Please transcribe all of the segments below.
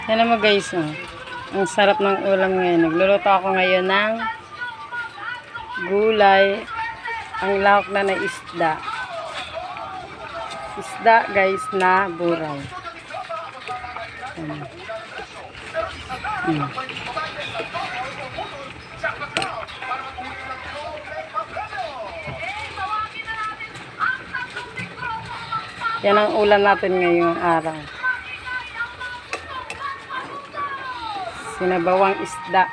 Yan naman guys, oh. Ang sarap ng ulam ngayon. Nagluluto ako ngayon ng gulay. Ang lahok na isda. Isda guys na buray. Yan ang ulam natin ngayong araw. Sinabawang isda.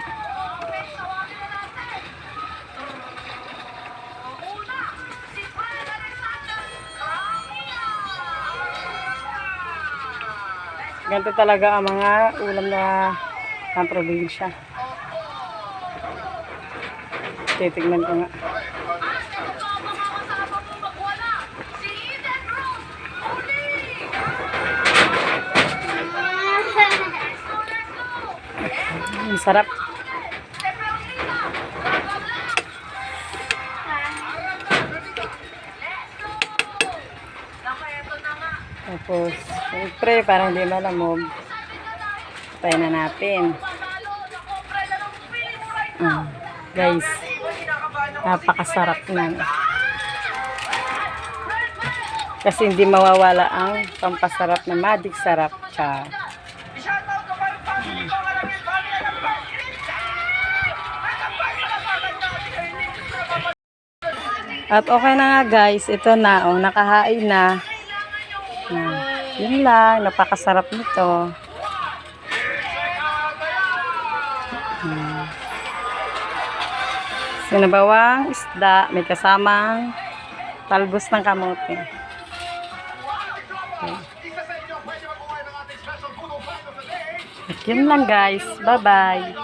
Ganito talaga ang mga ulam na ng probinsya. Titignan ko nga. Ang sarap. Tapos, siyempre, parang hindi malamog. Tayo na natin. Guys, napakasarap na. Kasi hindi mawawala ang pampasarap na magic sarap. Cha. At okay na nga guys, ito na, oh, nakahain na. Yun lang, napakasarap nito. Sinabawang isda, may kasamang talbos ng kamote. Okay. At yun lang guys, bye bye.